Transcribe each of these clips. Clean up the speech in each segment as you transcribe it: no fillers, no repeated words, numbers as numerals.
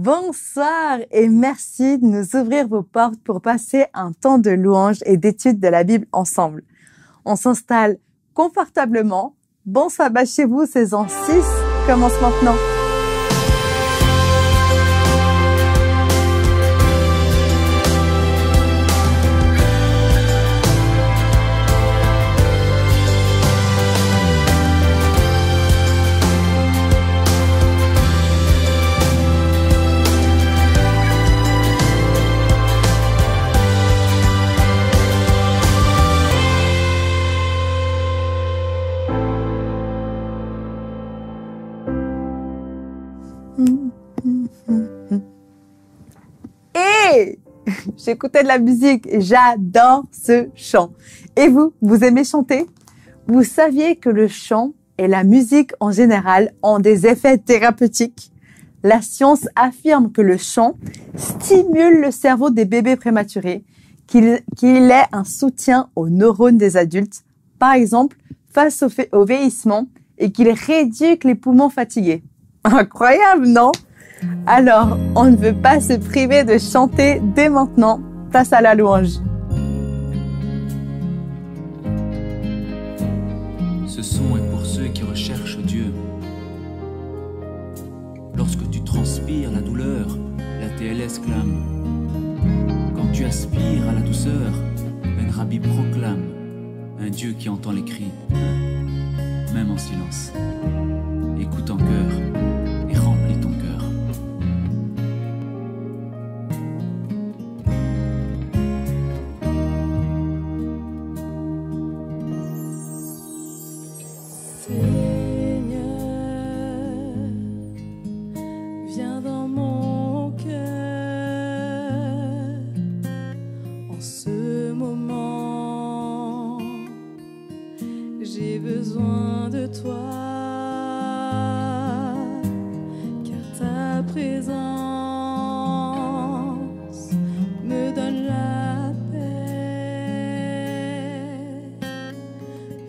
Bonsoir et merci de nous ouvrir vos portes pour passer un temps de louange et d'étude de la Bible ensemble. On s'installe confortablement. Bon sabbat chez vous, saison 6 commence maintenant. Et j'écoutais de la musique, j'adore ce chant. Et vous aimez chanter? Vous saviez que le chant et la musique en général ont des effets thérapeutiques? La science affirme que le chant stimule le cerveau des bébés prématurés, qu'il est un soutien aux neurones des adultes, par exemple face au vieillissement, et qu'il rééduque les poumons fatigués. Incroyable, non? Alors, on ne veut pas se priver de chanter dès maintenant. Place à la louange. Ce son est pour ceux qui recherchent Dieu. Lorsque tu transpires la douleur, la TLS clame. Quand tu aspires à la douceur, Ben Rabbi proclame un Dieu qui entend les cris, même en silence. Écoute en cœur et remplis ton cœur. Viens dans mon cœur en ce moment. J'ai besoin de toi, car ta présence me donne la paix.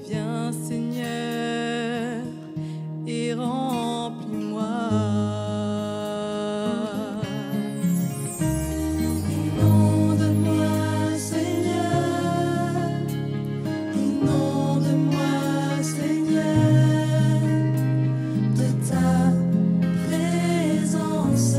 Viens Seigneur et remplis-moi. De ta présence.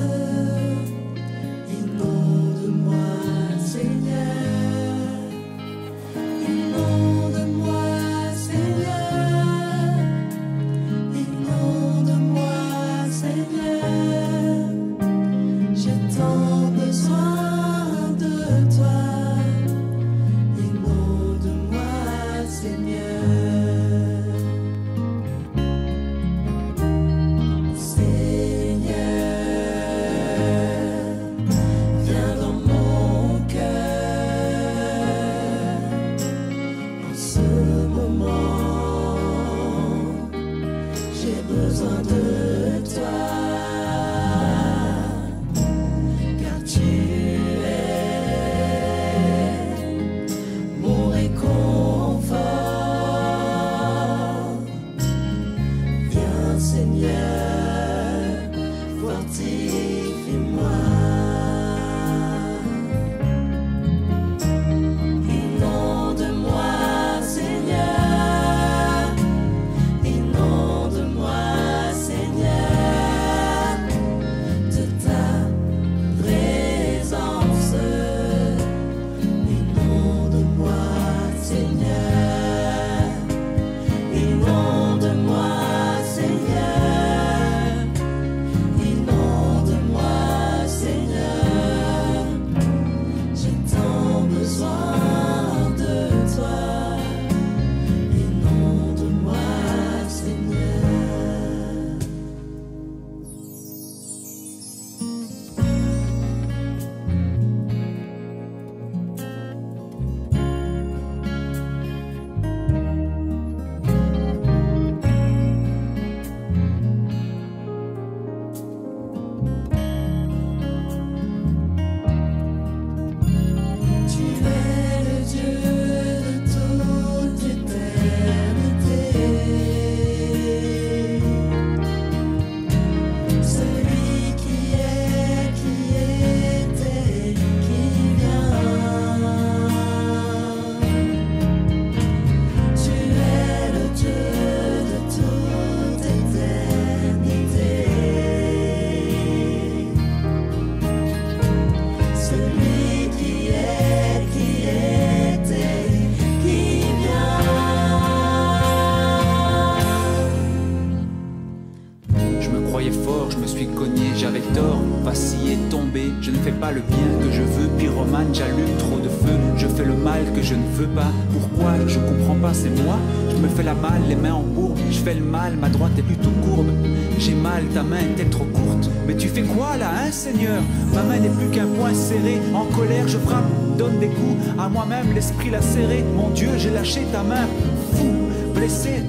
vaciller, tomber. Je ne fais pas le bien que je veux, pyromane, j'allume trop de feu. Je fais le mal que je ne veux pas. Pourquoi? Je comprends pas, c'est moi. Je me fais la malle, les mains en bourbe. Je fais le mal, ma droite est plutôt courbe. J'ai mal, ta main est trop courte. Mais tu fais quoi là, hein, Seigneur? Ma main n'est plus qu'un poing serré. En colère, je frappe, donne des coups à moi-même, l'esprit lacéré. Mon Dieu, j'ai lâché ta main. Fou, blessé,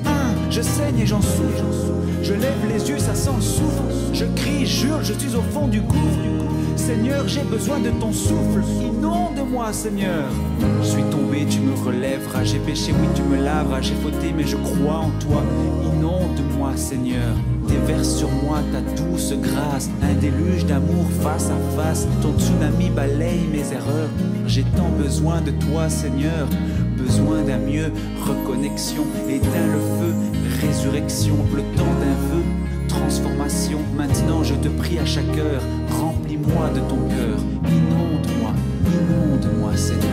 je saigne et j'en souffre. Je lève les yeux, ça sent le souffle. Je crie, jure, je suis au fond du gouffre. Seigneur, j'ai besoin de ton souffle. Inonde-moi, Seigneur. Je suis tombé, tu me relèveras. J'ai péché, oui, tu me laveras. J'ai fauté, mais je crois en toi. Inonde-moi, Seigneur. Déverse sur moi ta douce grâce. Un déluge d'amour face à face. Ton tsunami balaye mes erreurs. J'ai tant besoin de toi, Seigneur. Besoin d'un mieux, reconnexion. Éteins le feu, résurrection. Le temps d'un vœu, transformation. Maintenant je te prie à chaque heure. Remplis-moi de ton cœur. Inonde-moi, inonde-moi, Seigneur.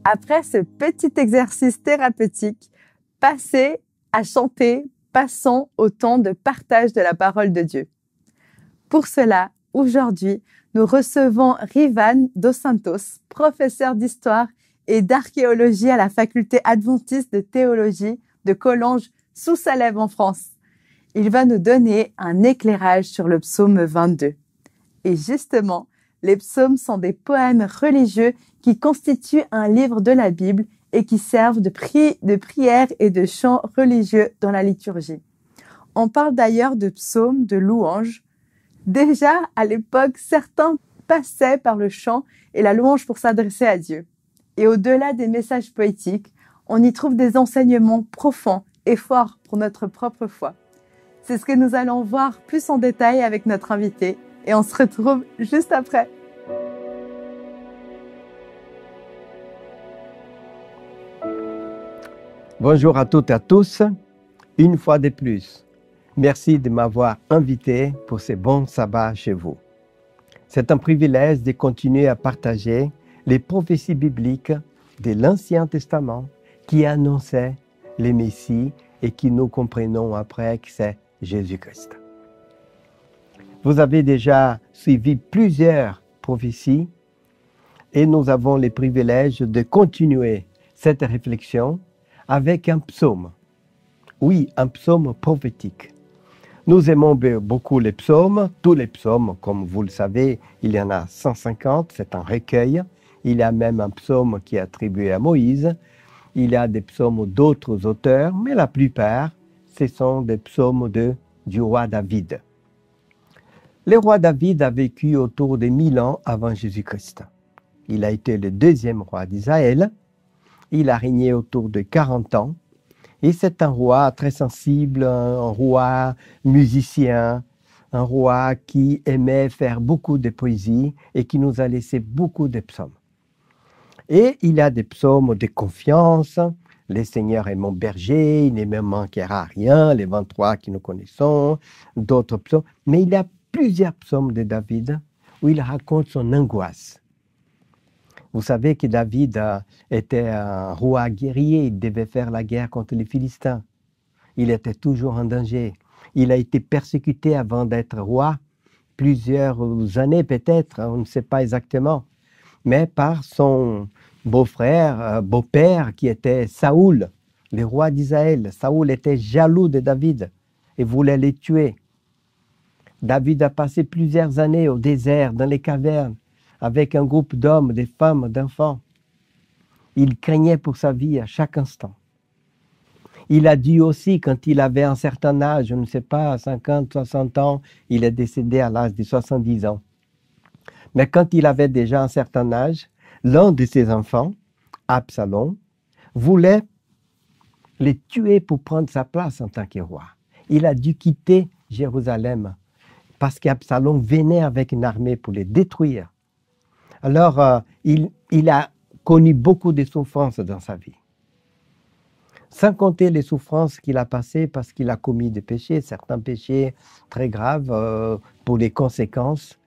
Après ce petit exercice thérapeutique, passez à chanter, passons au temps de partage de la parole de Dieu. Pour cela, aujourd'hui, nous recevons Rivan Dos Santos, professeur d'histoire et d'archéologie à la faculté adventiste de théologie de Collonges sous Salève en France. Il va nous donner un éclairage sur le psaume 22. Et justement, les psaumes sont des poèmes religieux qui constituent un livre de la Bible et qui servent de prière et de chants religieux dans la liturgie. On parle d'ailleurs de psaumes, de louanges. Déjà, à l'époque, certains passaient par le chant et la louange pour s'adresser à Dieu. Et au-delà des messages poétiques, on y trouve des enseignements profonds et forts pour notre propre foi. C'est ce que nous allons voir plus en détail avec notre invité et on se retrouve juste après. Bonjour à toutes et à tous, une fois de plus. Merci de m'avoir invité pour ce bon sabbat chez vous. C'est un privilège de continuer à partager les prophéties bibliques de l'Ancien Testament qui annonçaient le Messie et qui nous comprenons après que c'est Jésus-Christ. Vous avez déjà suivi plusieurs prophéties et nous avons le privilège de continuer cette réflexion avec un psaume. Oui, un psaume prophétique. Nous aimons beaucoup les psaumes, tous les psaumes, comme vous le savez, il y en a 150, c'est un recueil. Il y a même un psaume qui est attribué à Moïse. Il y a des psaumes d'autres auteurs, mais la plupart, ce sont des psaumes du roi David. Le roi David a vécu autour de 1000 ans avant Jésus-Christ. Il a été le deuxième roi d'Israël. Il a régné autour de 40 ans. Et c'est un roi très sensible, un roi musicien, un roi qui aimait faire beaucoup de poésie et qui nous a laissé beaucoup de psaumes. Et il y a des psaumes de confiance. Le Seigneur est mon berger, il ne me manquera rien, les 23 que nous connaissons, d'autres psaumes. Mais il y a plusieurs psaumes de David où il raconte son angoisse. Vous savez que David était un roi guerrier, il devait faire la guerre contre les Philistins. Il était toujours en danger. Il a été persécuté avant d'être roi, plusieurs années peut-être, on ne sait pas exactement, mais par son beau-frère, beau-père qui était Saoul, le roi d'Israël. Saoul était jaloux de David et voulait le tuer. David a passé plusieurs années au désert, dans les cavernes, avec un groupe d'hommes, de femmes, d'enfants. Il craignait pour sa vie à chaque instant. Il a dû aussi, quand il avait un certain âge, je ne sais pas, 50, 60 ans, il est décédé à l'âge de 70 ans. Mais quand il avait déjà un certain âge, l'un de ses enfants, Absalom, voulait le tuer pour prendre sa place en tant que roi. Il a dû quitter Jérusalem parce qu'Absalom venait avec une armée pour les détruire. Alors, il a connu beaucoup de souffrances dans sa vie. Sans compter les souffrances qu'il a passées parce qu'il a commis des péchés, certains péchés très graves pour les conséquences.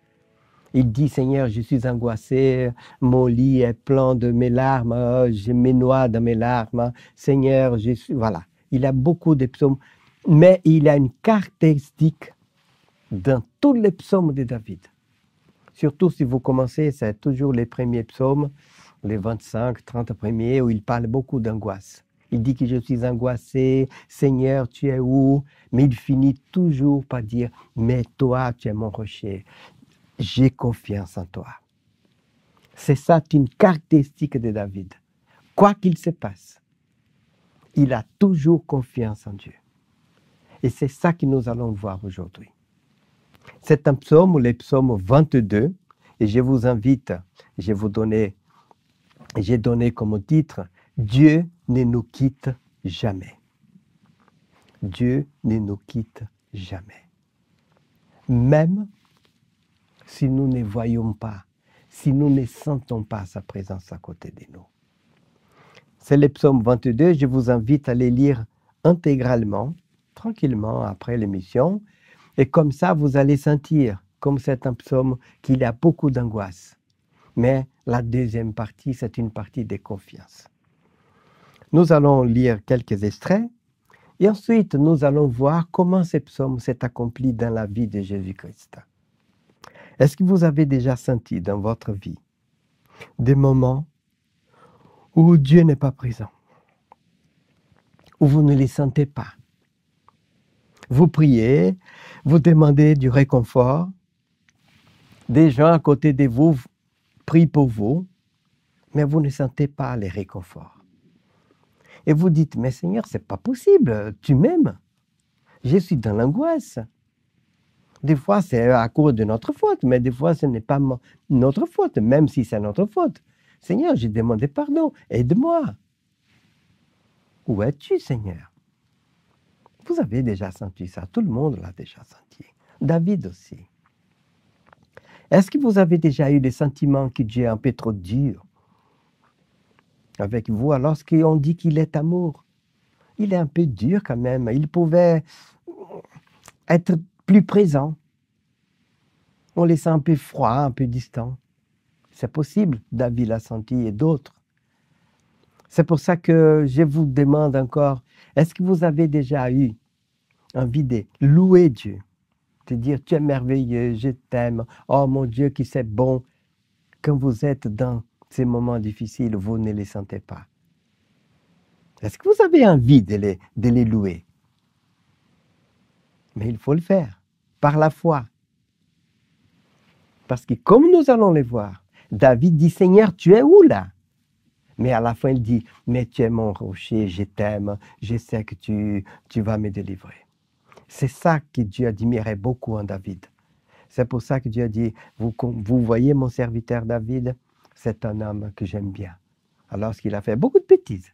Il dit, Seigneur, je suis angoissé, mon lit est plein de mes larmes, je me noie dans mes larmes. Seigneur, je suis... Voilà, il a beaucoup de psaumes, mais il a une caractéristique dans tous les psaumes de David. Surtout si vous commencez, c'est toujours les premiers psaumes, les 25, 30 premiers, où il parle beaucoup d'angoisse. Il dit que je suis angoissé, Seigneur, tu es où? Mais il finit toujours par dire, mais toi, tu es mon rocher. J'ai confiance en toi. C'est ça, une caractéristique de David. Quoi qu'il se passe, il a toujours confiance en Dieu. Et c'est ça que nous allons voir aujourd'hui. C'est un psaume, le psaume 22, et je vous invite, j'ai donné comme titre, Dieu ne nous quitte jamais. Dieu ne nous quitte jamais. Même si nous ne voyons pas, si nous ne sentons pas sa présence à côté de nous. C'est le psaume 22, je vous invite à les lire intégralement, tranquillement après l'émission, et comme ça vous allez sentir, comme c'est un psaume, qu'il y a beaucoup d'angoisse. Mais la deuxième partie, c'est une partie de confiance. Nous allons lire quelques extraits, et ensuite nous allons voir comment ce psaume s'est accompli dans la vie de Jésus-Christ. Est-ce que vous avez déjà senti dans votre vie des moments où Dieu n'est pas présent, où vous ne le sentez pas? Vous priez, vous demandez du réconfort, des gens à côté de vous prient pour vous, mais vous ne sentez pas les réconforts. Et vous dites, mais Seigneur, ce n'est pas possible, tu m'aimes, je suis dans l'angoisse. Des fois, c'est à cause de notre faute, mais des fois, ce n'est pas notre faute, même si c'est notre faute. Seigneur, j'ai demandé pardon, aide-moi. Où es-tu, Seigneur? Vous avez déjà senti ça, tout le monde l'a déjà senti. David aussi. Est-ce que vous avez déjà eu des sentiments que Dieu est un peu trop dur avec vous, alors qu'on dit qu'il est amour? Il est un peu dur quand même, il pouvait être plus présent. On les sent un peu froid, un peu distant. C'est possible, David l'a senti et d'autres. C'est pour ça que je vous demande encore, est-ce que vous avez déjà eu envie de louer Dieu, de dire tu es merveilleux, je t'aime, oh mon Dieu qui c'est bon. Quand vous êtes dans ces moments difficiles, vous ne les sentez pas. Est-ce que vous avez envie de les louer? Mais il faut le faire, par la foi. Parce que comme nous allons le voir, David dit, Seigneur, tu es où là? Mais à la fin, il dit, mais tu es mon rocher, je t'aime, je sais que tu vas me délivrer. C'est ça que Dieu admirait beaucoup en David. C'est pour ça que Dieu a dit, vous voyez mon serviteur David, c'est un homme que j'aime bien. Alors qu'il a fait beaucoup de bêtises,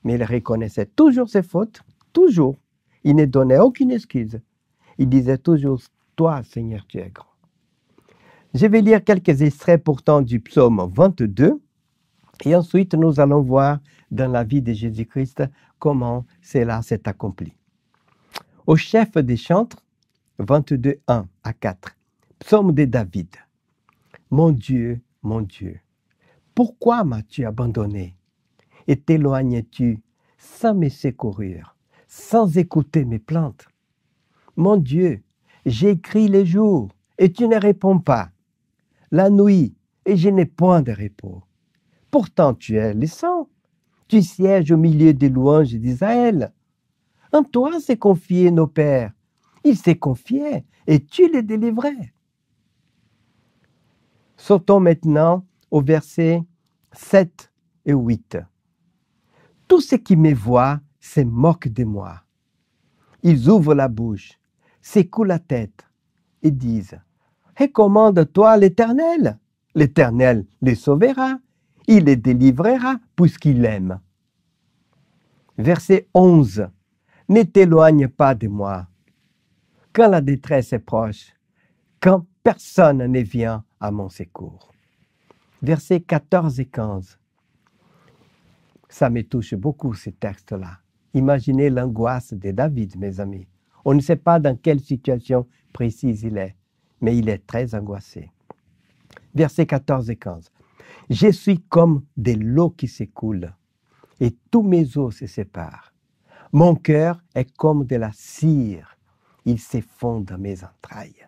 mais il reconnaissait toujours ses fautes, toujours. Il ne donnait aucune excuse. Il disait toujours, toi, Seigneur, tu es grand. Je vais lire quelques extraits pourtant du psaume 22, et ensuite nous allons voir dans la vie de Jésus-Christ comment cela s'est accompli. Au chef des chantres, 22, 1 à 4, psaume de David. Mon Dieu, pourquoi m'as-tu abandonné et t'éloignes-tu sans me secourir, sans écouter mes plaintes? Mon Dieu, j'écris les jours et tu ne réponds pas. La nuit, et je n'ai point de repos. Pourtant tu es le sang. Tu sièges au milieu des louanges d'Israël. En toi s'est confié nos pères. Ils s'est confié et tu les délivrais. Sautons maintenant au verset 7 et 8. Tous ceux qui me voient se moquent de moi. Ils ouvrent la bouche, secouent la tête et disent « Recommande-toi l'Éternel. L'Éternel les sauvera. Il les délivrera puisqu'il aime. » Verset 11. Ne t'éloigne pas de moi. Quand la détresse est proche, quand personne ne vient à mon secours. Versets 14 et 15. Ça me touche beaucoup, ces textes-là. Imaginez l'angoisse de David, mes amis. On ne sait pas dans quelle situation précise il est, mais il est très angoissé. Versets 14 et 15. Je suis comme de l'eau qui s'écoule, et tous mes os se séparent. Mon cœur est comme de la cire, il s'effondre dans mes entrailles.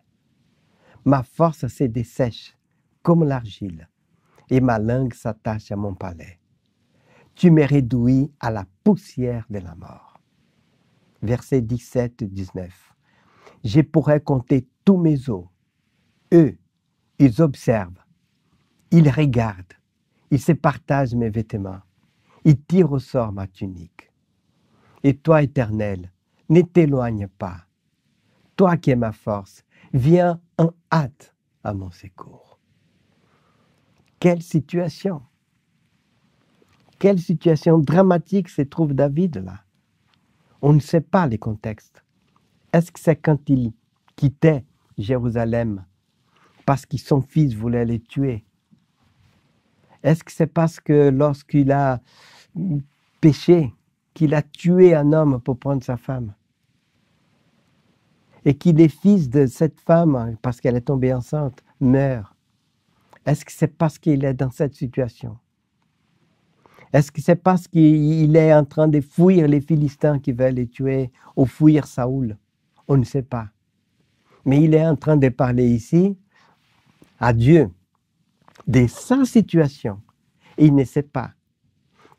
Ma force se dessèche comme l'argile, et ma langue s'attache à mon palais. Tu me réduis à la poussière de la mort. Versets 17 et 19. Je pourrais compter tous mes os. Eux, ils observent, ils regardent, ils se partagent mes vêtements, ils tirent au sort ma tunique. Et toi, Éternel, ne t'éloigne pas. Toi qui es ma force, viens en hâte à mon secours. Quelle situation! Quelle situation dramatique se trouve David là? On ne sait pas les contextes. Est-ce que c'est quand il quittait Jérusalem parce que son fils voulait les tuer? Est-ce que c'est parce que lorsqu'il a péché, qu'il a tué un homme pour prendre sa femme? Et qu'il est fils de cette femme, parce qu'elle est tombée enceinte, meurt? Est-ce que c'est parce qu'il est dans cette situation? Est-ce que c'est parce qu'il est en train de fuir les Philistins qui veulent les tuer ou fuir Saoul? On ne sait pas. Mais il est en train de parler ici à Dieu de sa situation. Et il ne sait pas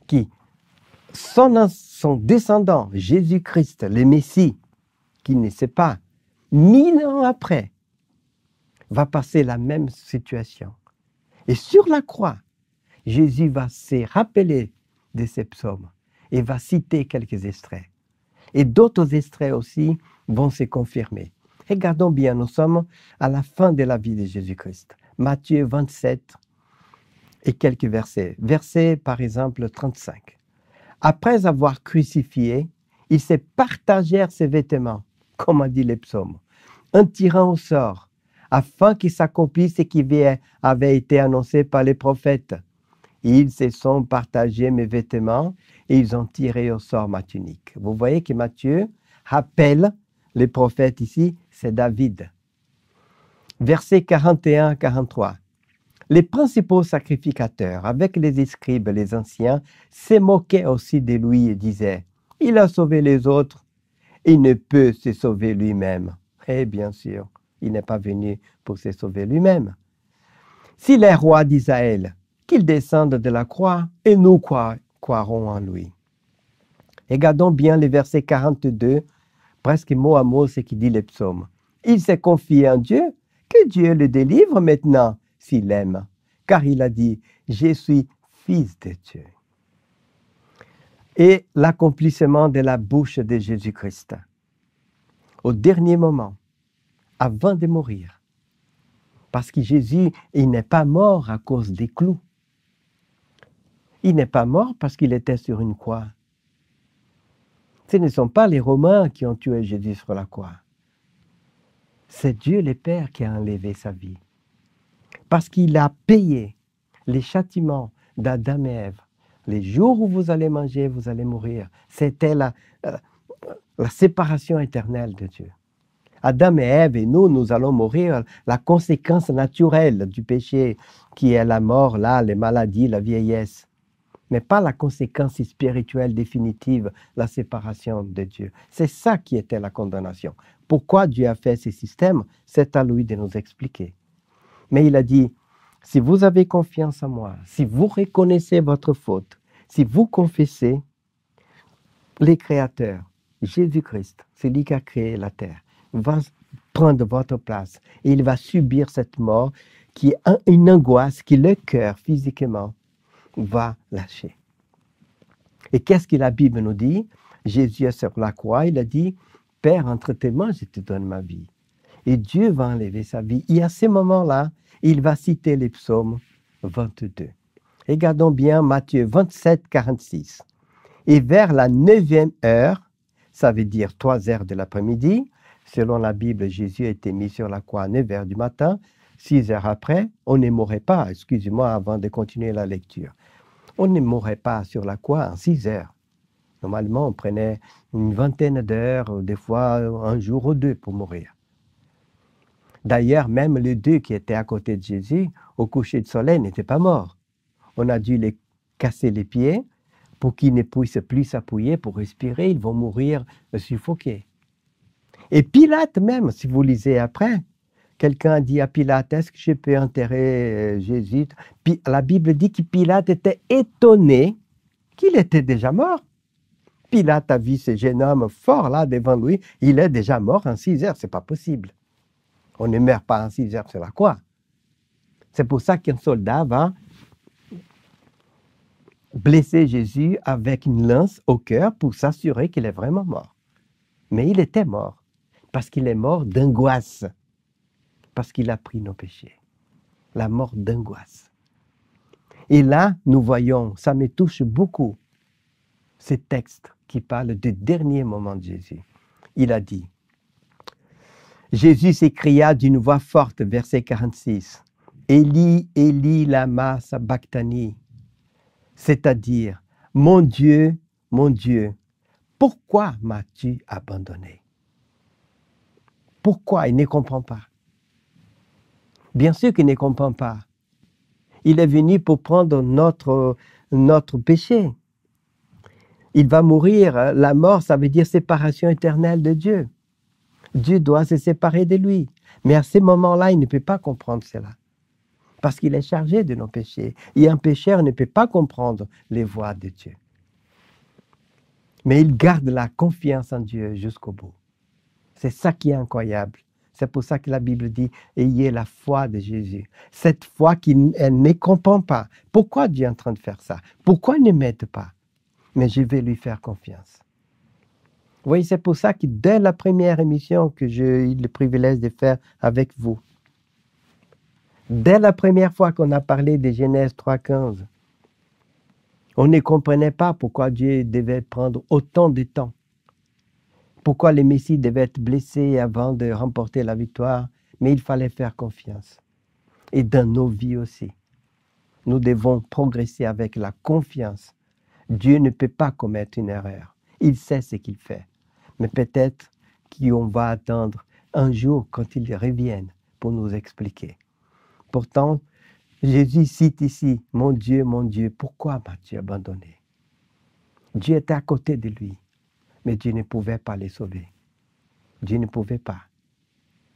que son descendant, Jésus-Christ, le Messie, qu'il ne sait pas, 1000 ans après, va passer la même situation. Et sur la croix, Jésus va se rappeler de ces psaumes et va citer quelques extraits. Et d'autres extraits aussi vont se confirmer. Regardons bien, nous sommes à la fin de la vie de Jésus-Christ. Matthieu 27 et quelques versets. Verset par exemple 35. Après avoir crucifié, ils se partagèrent ses vêtements, comme a dit les psaumes, en tirant au sort, afin qu'il s'accomplisse ce qui avait été annoncé par les prophètes. Ils se sont partagés mes vêtements et ils ont tiré au sort ma tunique. Vous voyez que Matthieu rappelle les prophètes ici, c'est David. Versets 41 à 43. Les principaux sacrificateurs, avec les scribes, les anciens, se moquaient aussi de lui et disaient, « Il a sauvé les autres, il ne peut se sauver lui-même. » Et bien sûr, il n'est pas venu pour se sauver lui-même. S'il est roi d'Israël, qu'il descende de la croix et nous croirons en lui. Regardons bien les versets 42, presque mot à mot ce qu'il dit les psaumes. Il s'est confié en Dieu, que Dieu le délivre maintenant s'il aime, car il a dit, je suis fils de Dieu. Et l'accomplissement de la bouche de Jésus-Christ, au dernier moment, avant de mourir, parce que Jésus, il n'est pas mort à cause des clous. Il n'est pas mort parce qu'il était sur une croix. Ce ne sont pas les Romains qui ont tué Jésus sur la croix. C'est Dieu le Père qui a enlevé sa vie. Parce qu'il a payé les châtiments d'Adam et Ève. Les jours où vous allez manger, vous allez mourir. C'était la séparation éternelle de Dieu. Adam et Ève et nous allons mourir. La conséquence naturelle du péché qui est la mort, là, les maladies, la vieillesse. Mais pas la conséquence spirituelle définitive, la séparation de Dieu. C'est ça qui était la condamnation. Pourquoi Dieu a fait ces systèmes, c'est à lui de nous expliquer. Mais il a dit, si vous avez confiance en moi, si vous reconnaissez votre faute, si vous confessez, les créateurs, Jésus-Christ, celui qui a créé la terre, va prendre votre place et il va subir cette mort qui est une angoisse que le cœur physiquement va lâcher. Et qu'est-ce que la Bible nous dit? Jésus est sur la croix, il a dit, Père, entre tes mains, je te donne ma vie. Et Dieu va enlever sa vie. Et à ce moment-là, il va citer les psaumes 22. Regardons bien Matthieu 27, 46. Et vers la 9e heure, ça veut dire 3 heures de l'après-midi, selon la Bible, Jésus a été mis sur la croix à 9 heures du matin, 6 heures après, on ne mourrait pas, excusez-moi avant de continuer la lecture, on ne mourrait pas sur la croix en 6 heures. Normalement, on prenait une vingtaine d'heures, des fois un jour ou deux pour mourir. D'ailleurs, même les deux qui étaient à côté de Jésus, au coucher de soleil, n'étaient pas morts. On a dû les casser les pieds pour qu'ils ne puissent plus s'appuyer pour respirer, ils vont mourir suffoqués. Et Pilate même, si vous lisez après, quelqu'un a dit à Pilate, est-ce que je peux enterrer Jésus? Puis la Bible dit que Pilate était étonné qu'il était déjà mort. Pilate a vu ce jeune homme fort là devant lui, il est déjà mort en 6 heures, c'est pas possible. On ne meurt pas en 6 heures sur la croix. C'est pour ça qu'un soldat va blesser Jésus avec une lance au cœur pour s'assurer qu'il est vraiment mort. Mais il était mort, parce qu'il est mort d'angoisse, parce qu'il a pris nos péchés. La mort d'angoisse. Et là, nous voyons, ça me touche beaucoup, ce texte qui parle du dernier moment de Jésus. Il a dit, Jésus s'écria d'une voix forte, verset 46, Eli, Eli, lama sabachthani, c'est-à-dire, mon Dieu, pourquoi m'as-tu abandonné? Pourquoi? Il ne comprend pas. Bien sûr qu'il ne comprend pas. Il est venu pour prendre notre péché. Il va mourir. La mort, ça veut dire séparation éternelle de Dieu. Dieu doit se séparer de lui. Mais à ce moment-là, il ne peut pas comprendre cela. Parce qu'il est chargé de nos péchés. Et un pécheur ne peut pas comprendre les voies de Dieu. Mais il garde la confiance en Dieu jusqu'au bout. C'est ça qui est incroyable. C'est pour ça que la Bible dit, ayez la foi de Jésus. Cette foi qui ne comprend pas. Pourquoi Dieu est en train de faire ça? Pourquoi il ne m'aide pas? Mais je vais lui faire confiance. Vous voyez, c'est pour ça que dès la première émission que j'ai eu le privilège de faire avec vous, dès la première fois qu'on a parlé de Genèse 3,15, on ne comprenait pas pourquoi Dieu devait prendre autant de temps. Pourquoi le Messie devait être blessé avant de remporter la victoire, mais il fallait faire confiance. Et dans nos vies aussi, nous devons progresser avec la confiance. Dieu ne peut pas commettre une erreur. Il sait ce qu'il fait. Mais peut-être qu'on va attendre un jour quand il revienne pour nous expliquer. Pourtant, Jésus cite ici, mon Dieu, pourquoi m'as-tu abandonné? Dieu était à côté de lui, mais Dieu ne pouvait pas les sauver. Dieu ne pouvait pas.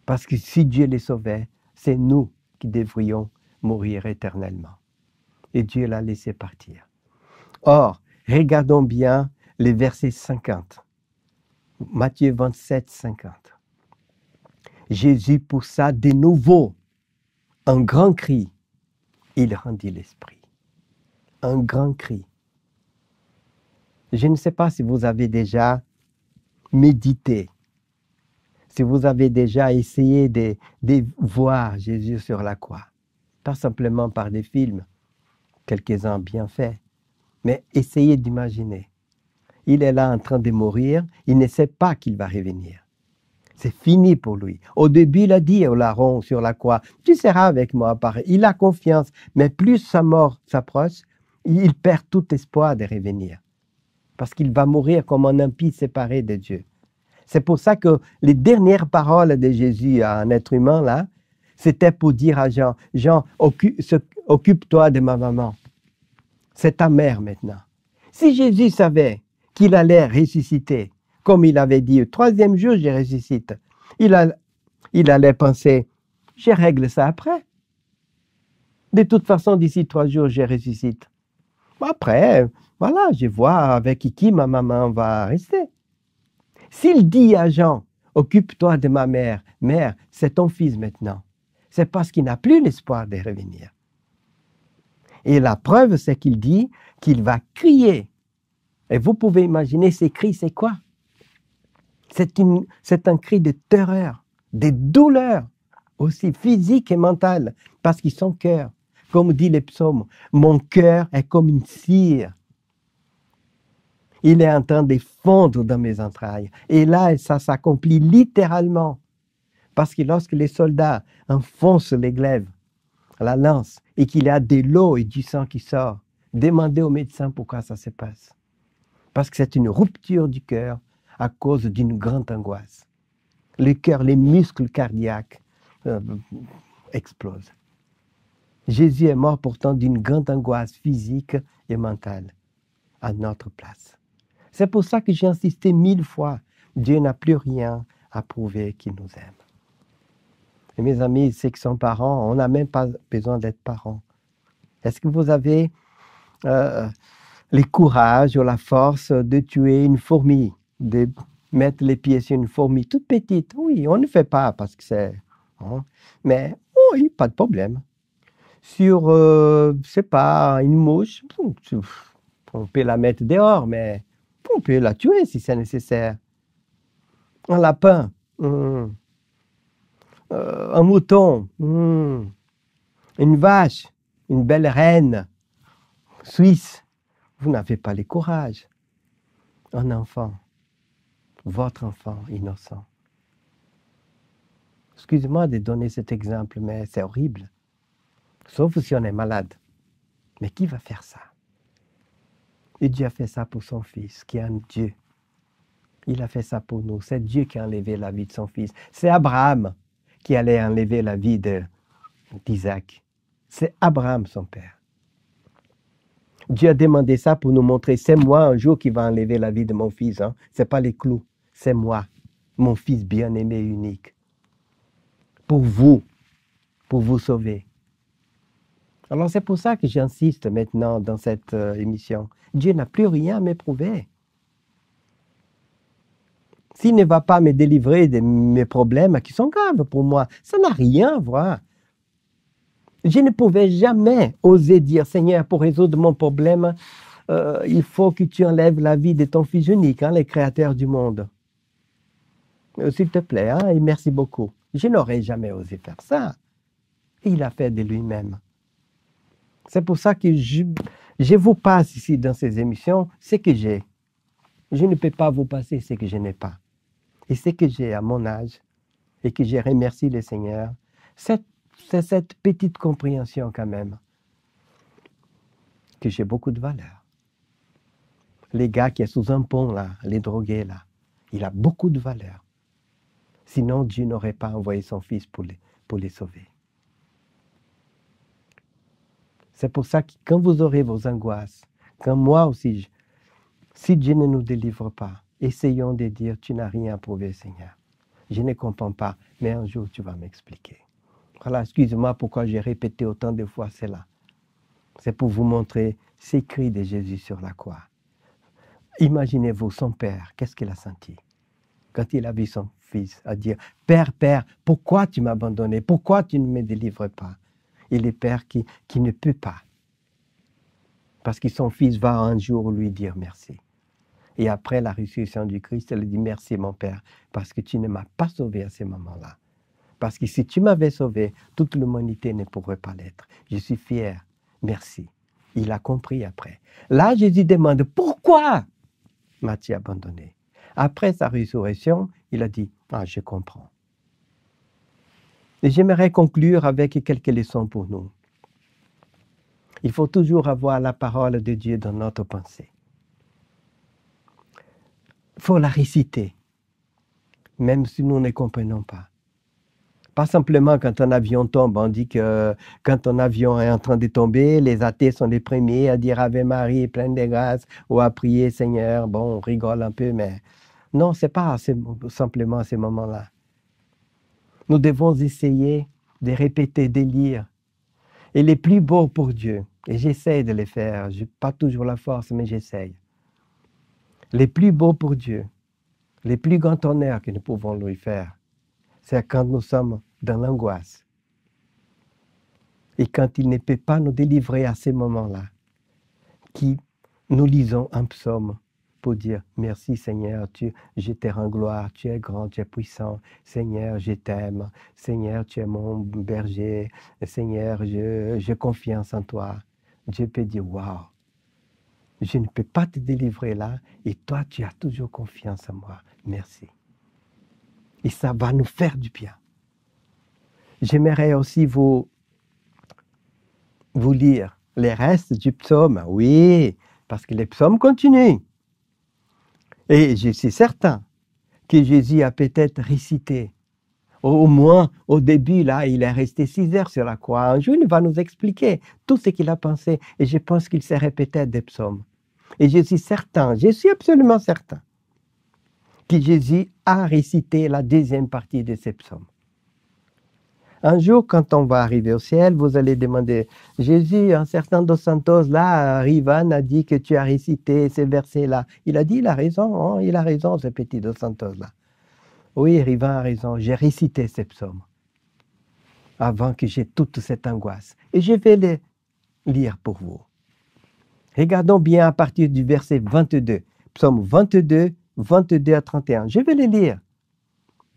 Parce que si Dieu les sauvait, c'est nous qui devrions mourir éternellement. Et Dieu l'a laissé partir. Or, regardons bien les versets 50. Matthieu 27, 50. Jésus poussa de nouveau un grand cri. Il rendit l'esprit. Un grand cri. Je ne sais pas si vous avez déjà médité, si vous avez déjà essayé de voir Jésus sur la croix. Pas simplement par des films, quelques-uns bien faits, mais essayez d'imaginer. Il est là en train de mourir, il ne sait pas qu'il va revenir. C'est fini pour lui. Au début, il a dit au larron sur la croix, tu seras avec moi. Il a confiance, mais plus sa mort s'approche, il perd tout espoir de revenir. Parce qu'il va mourir comme un impie séparé de Dieu. C'est pour ça que les dernières paroles de Jésus à un être humain, là, c'était pour dire à Jean, Jean, occupe-toi de ma maman. C'est ta mère maintenant. Si Jésus savait qu'il allait ressusciter, comme il avait dit, le 3e jour, je ressuscite. il allait penser, je règle ça après. De toute façon, d'ici 3 jours, je ressuscite. Après, voilà, je vois avec qui ma maman va rester. S'il dit à Jean, occupe-toi de ma mère, mère, c'est ton fils maintenant. C'est parce qu'il n'a plus l'espoir de revenir. Et la preuve, c'est qu'il dit qu'il va crier. Et vous pouvez imaginer ces cris, c'est quoi? C'est un cri de terreur, de douleur, aussi physique et mentale, parce que son cœur, comme dit les psaumes, mon cœur est comme une cire. Il est en train de fondre dans mes entrailles. Et là, ça s'accomplit littéralement. Parce que lorsque les soldats enfoncent les glaives, la lance, et qu'il y a de l'eau et du sang qui sort, demandez au médecin pourquoi ça se passe. Parce que c'est une rupture du cœur à cause d'une grande angoisse. Le cœur, les muscles cardiaques explosent. Jésus est mort pourtant d'une grande angoisse physique et mentale à notre place. C'est pour ça que j'ai insisté 1000 fois. Dieu n'a plus rien à prouver qu'il nous aime. Et mes amis, ceux qui sont parents, on n'a même pas besoin d'être parents. Est-ce que vous avez le courage ou la force de tuer une fourmi, de mettre les pieds sur une fourmi toute petite? Oui, on ne fait pas parce que c'est... Hein, mais oui, pas de problème. Sur, je ne sais pas, une mouche, on peut la mettre dehors, mais on peut la tuer si c'est nécessaire. Un lapin, un mouton, une vache, une belle reine suisse. Vous n'avez pas le courage. Un enfant, votre enfant innocent. Excusez-moi de donner cet exemple, mais c'est horrible. Sauf si on est malade. Mais qui va faire ça? Et Dieu a fait ça pour son fils, qui est un Dieu. Il a fait ça pour nous. C'est Dieu qui a enlevé la vie de son fils. C'est Abraham qui allait enlever la vie d'Isaac. C'est Abraham, son père. Dieu a demandé ça pour nous montrer, c'est moi un jour qui va enlever la vie de mon fils. Hein. Ce n'est pas les clous, c'est moi, mon fils bien-aimé unique. Pour vous sauver. Alors c'est pour ça que j'insiste maintenant dans cette émission. Dieu n'a plus rien à m'éprouver. S'il ne va pas me délivrer de mes problèmes qui sont graves pour moi, ça n'a rien à voir. Je ne pouvais jamais oser dire, Seigneur, pour résoudre mon problème, il faut que tu enlèves la vie de ton fils unique, hein, le créateur du monde. S'il te plaît, hein, et merci beaucoup. Je n'aurais jamais osé faire ça. Il a fait de lui-même. C'est pour ça que je vous passe ici dans ces émissions ce que j'ai. Je ne peux pas vous passer ce que je n'ai pas. Et ce que j'ai à mon âge, et que je remercie le Seigneur, c'est cette petite compréhension quand même, que j'ai beaucoup de valeur. Les gars qui sont sous un pont là, les drogués là, il a beaucoup de valeur. Sinon, Dieu n'aurait pas envoyé son fils pour les sauver. C'est pour ça que quand vous aurez vos angoisses, quand moi aussi, si Dieu ne nous délivre pas, essayons de dire, tu n'as rien à prouver, Seigneur. Je ne comprends pas, mais un jour tu vas m'expliquer. Voilà, excusez-moi pourquoi j'ai répété autant de fois cela. C'est pour vous montrer ces cris de Jésus sur la croix. Imaginez-vous son père, qu'est-ce qu'il a senti quand il a vu son fils à dire, Père, Père, pourquoi tu m'as abandonné? Pourquoi tu ne me délivres pas? Et le père qui ne peut pas. Parce que son fils va un jour lui dire merci. Et après la résurrection du Christ, elle dit merci mon Père, parce que tu ne m'as pas sauvé à ce moment-là. Parce que si tu m'avais sauvé, toute l'humanité ne pourrait pas l'être. Je suis fier. Merci. Il a compris après. Là, Jésus demande, pourquoi m'as-tu abandonné? Après sa résurrection, il a dit, ah, je comprends. Et j'aimerais conclure avec quelques leçons pour nous. Il faut toujours avoir la parole de Dieu dans notre pensée. Il faut la réciter, même si nous ne comprenons pas. Pas simplement quand un avion tombe, on dit que quand un avion est en train de tomber, les athées sont les premiers à dire Ave Marie, pleine de grâce, ou à prier Seigneur. Bon, on rigole un peu, mais non, ce n'est pas simplement à ces moments-là. Nous devons essayer de répéter, de lire. Et les plus beaux pour Dieu, et j'essaie de les faire, je n'ai pas toujours la force, mais j'essaye. Les plus beaux pour Dieu, les plus grands honneurs que nous pouvons lui faire, c'est quand nous sommes dans l'angoisse. Et quand il ne peut pas nous délivrer à ces moments-là, nous lisons un psaume pour dire « Merci Seigneur, je te rends gloire, tu es grand, tu es puissant. Seigneur, je t'aime. Seigneur, tu es mon berger. Seigneur, j'ai confiance en toi. » Dieu peut dire « Waouh, je ne peux pas te délivrer là et toi, tu as toujours confiance en moi. Merci. » Et ça va nous faire du bien. J'aimerais aussi vous lire les restes du psaume. Oui, parce que les psaumes continuent. Et je suis certain que Jésus a peut-être récité. Au moins, au début, là, il est resté 6 heures sur la croix. Un jour, il va nous expliquer tout ce qu'il a pensé. Et je pense qu'il s'est répété des psaumes. Et je suis certain, je suis absolument certain, que Jésus a récité la deuxième partie de ces psaumes. Un jour, quand on va arriver au ciel, vous allez demander, Jésus, un certain Dos Santos, là, Rivan a dit que tu as récité ces versets-là. Il a dit, il a raison, ce petit Dos Santos-là. Oui, Rivan a raison, j'ai récité ces psaumes avant que j'ai toute cette angoisse. Et je vais les lire pour vous. Regardons bien à partir du verset 22, psaume 22, 22 à 31. Je vais les lire.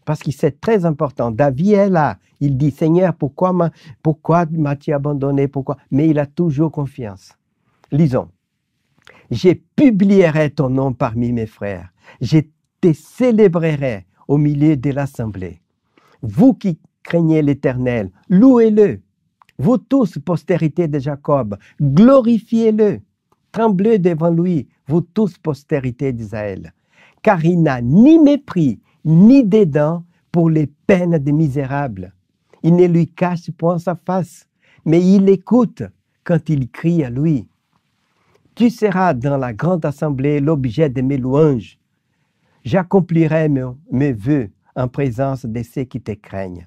Parce que c'est très important. David est là. Il dit, Seigneur, pourquoi m'as-tu abandonné? Pourquoi? Mais il a toujours confiance. Lisons. Je publierai ton nom parmi mes frères. Je te célébrerai au milieu de l'assemblée. Vous qui craignez l'Éternel, louez-le. Vous tous, postérité de Jacob, glorifiez-le. Tremblez devant lui, vous tous, postérité d'Israël. Car il n'a ni mépris, ni dédain pour les peines des misérables. Il ne lui cache point sa face, mais il écoute quand il crie à lui. Tu seras dans la grande assemblée l'objet de mes louanges. J'accomplirai mes vœux en présence de ceux qui te craignent.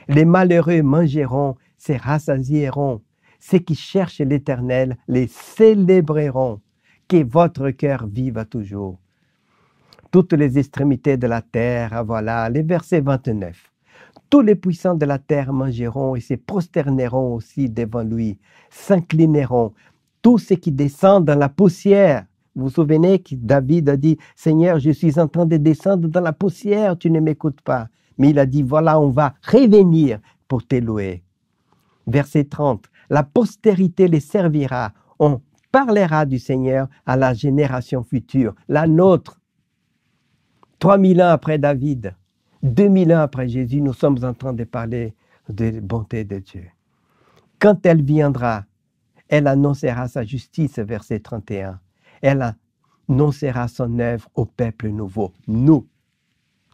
Les malheureux mangeront, se rassasieront. Ceux qui cherchent l'Éternel les célébreront. Que votre cœur vive à toujours. Toutes les extrémités de la terre, voilà, les versets 29. Tous les puissants de la terre mangeront et se prosterneront aussi devant lui, s'inclineront. Tous ceux qui descendent dans la poussière. Vous vous souvenez que David a dit, Seigneur, je suis en train de descendre dans la poussière, tu ne m'écoutes pas. Mais il a dit, voilà, on va revenir pour te louer. Verset 30. La postérité les servira. On parlera du Seigneur à la génération future, la nôtre. 3000 ans après David, 2000 ans après Jésus, nous sommes en train de parler de la bonté de Dieu. Quand elle viendra, elle annoncera sa justice, verset 31. Elle annoncera son œuvre au peuple nouveau. Nous,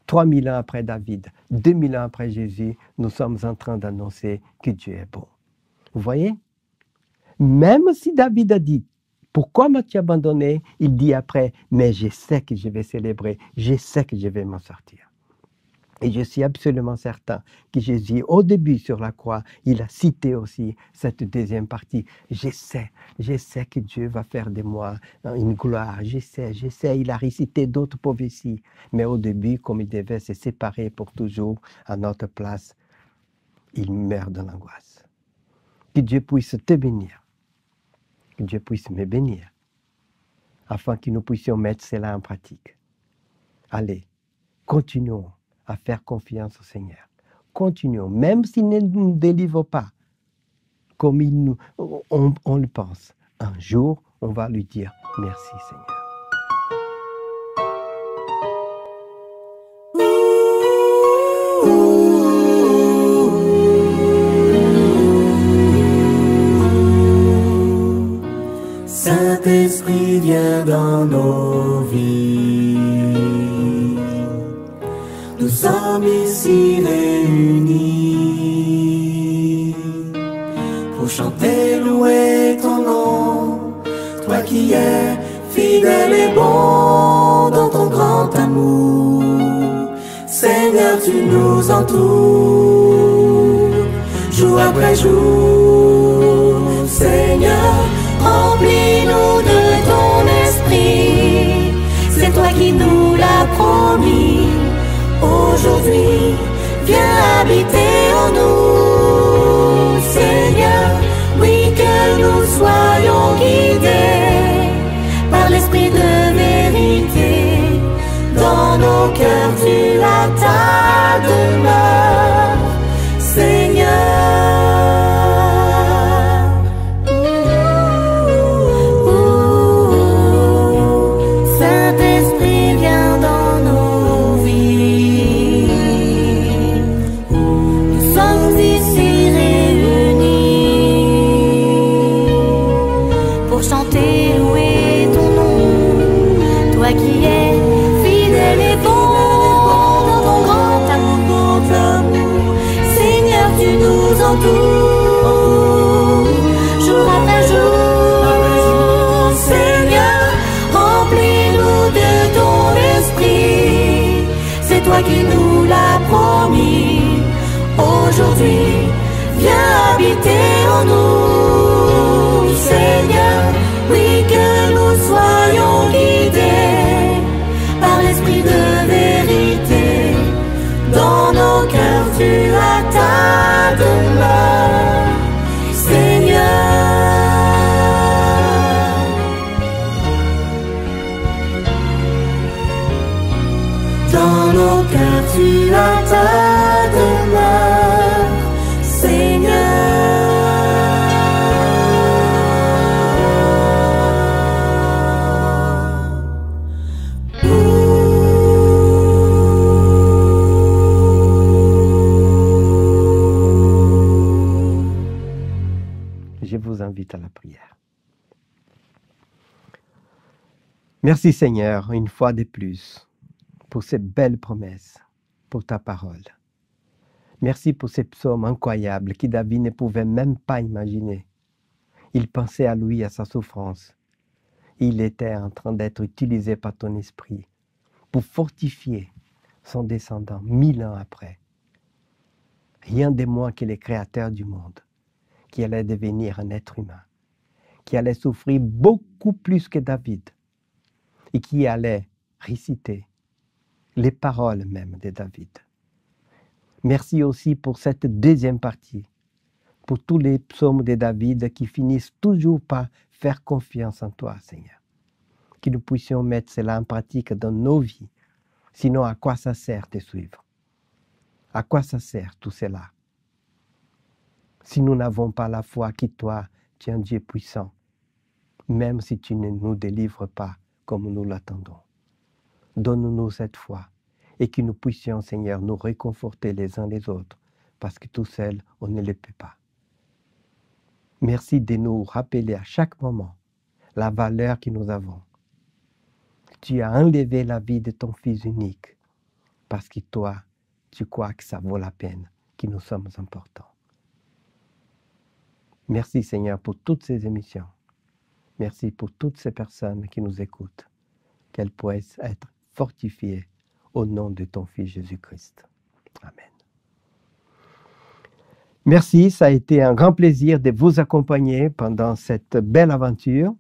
3000 ans après David, 2000 ans après Jésus, nous sommes en train d'annoncer que Dieu est bon. Vous voyez? Même si David a dit, pourquoi m'as-tu abandonné? Il dit après, mais je sais que je vais célébrer, je sais que je vais m'en sortir. Et je suis absolument certain que Jésus, au début sur la croix, il a cité aussi cette deuxième partie. Je sais que Dieu va faire de moi une gloire. Je sais, il a récité d'autres prophéties. Mais au début, comme il devait se séparer pour toujours à notre place, il meurt dans l'angoisse. Que Dieu puisse te bénir. Que Dieu puisse me bénir, afin que nous puissions mettre cela en pratique. Allez, continuons à faire confiance au Seigneur. Continuons, même s'il ne nous délivre pas, comme on le pense. Un jour, on va lui dire merci Seigneur. Saint-Esprit, viens dans nos vies. Nous sommes ici réunis pour chanter, louer ton nom. Toi qui es fidèle et bon dans ton grand amour. Seigneur, tu nous entoures. après jour. Seigneur, remplis-nous de ton esprit. C'est toi qui nous l'as promis. Aujourd'hui, viens habiter en nous. Seigneur, oui, que nous soyons guidés par l'esprit de vérité. Dans nos cœurs, tu as ta demeure, Seigneur. Saint-Esprit, viens dans nos vies. Nous sommes ici réunis pour chanter, louer ton nom, toi qui es fidèle et bon dans ton grand amour. Seigneur, tu nous entoures jour après jour. Seigneur, remplis-nous de ton esprit. C'est toi qui nous l'as promis. Aujourd'hui, viens habiter en nous. Seigneur, oui, que nous soyons guidés par l'esprit de vérité. Dans nos cœurs, tu as ta demeure, Seigneur. Dans nos cœurs, tu as ta demeure, Seigneur. Je vous invite à la prière. Merci Seigneur, une fois de plus, pour ces belles promesses, pour ta parole. Merci pour ces psaumes incroyables que David ne pouvait même pas imaginer. Il pensait à lui, à sa souffrance. Il était en train d'être utilisé par ton esprit pour fortifier son descendant 1000 ans après. Rien de moins que le créateur du monde, qui allait devenir un être humain, qui allait souffrir beaucoup plus que David et qui allait réciter les paroles même de David. Merci aussi pour cette deuxième partie, pour tous les psaumes de David qui finissent toujours par faire confiance en toi, Seigneur. Que nous puissions mettre cela en pratique dans nos vies. Sinon, à quoi ça sert de suivre? À quoi ça sert tout cela? Si nous n'avons pas la foi que toi, tu es un Dieu puissant, même si tu ne nous délivres pas comme nous l'attendons. Donne-nous cette foi et que nous puissions, Seigneur, nous réconforter les uns les autres, parce que tout seul, on ne le peut pas. Merci de nous rappeler à chaque moment la valeur que nous avons. Tu as enlevé la vie de ton Fils unique, parce que toi, tu crois que ça vaut la peine, que nous sommes importants. Merci Seigneur pour toutes ces émissions. Merci pour toutes ces personnes qui nous écoutent, qu'elles puissent être fortifiées au nom de ton Fils Jésus-Christ. Amen. Merci, ça a été un grand plaisir de vous accompagner pendant cette belle aventure.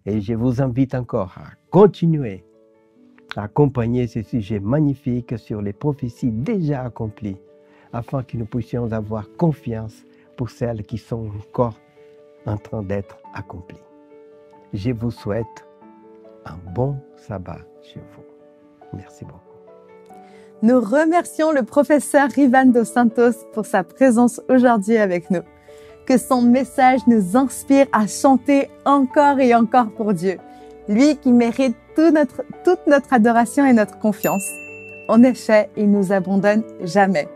Et je vous invite encore à continuer à accompagner ce sujet magnifique sur les prophéties déjà accomplies, afin que nous puissions avoir confiance pour celles qui sont encore en train d'être accomplies. Je vous souhaite un bon sabbat chez vous. Merci beaucoup. Nous remercions le professeur Rivan dos Santos pour sa présence aujourd'hui avec nous. Que son message nous inspire à chanter encore et encore pour Dieu, lui qui mérite toute notre adoration et notre confiance. En effet, il nous abandonne jamais.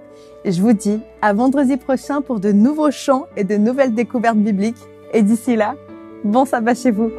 Et je vous dis à vendredi prochain pour de nouveaux chants et de nouvelles découvertes bibliques. Et d'ici là, bon sabbat chez vous.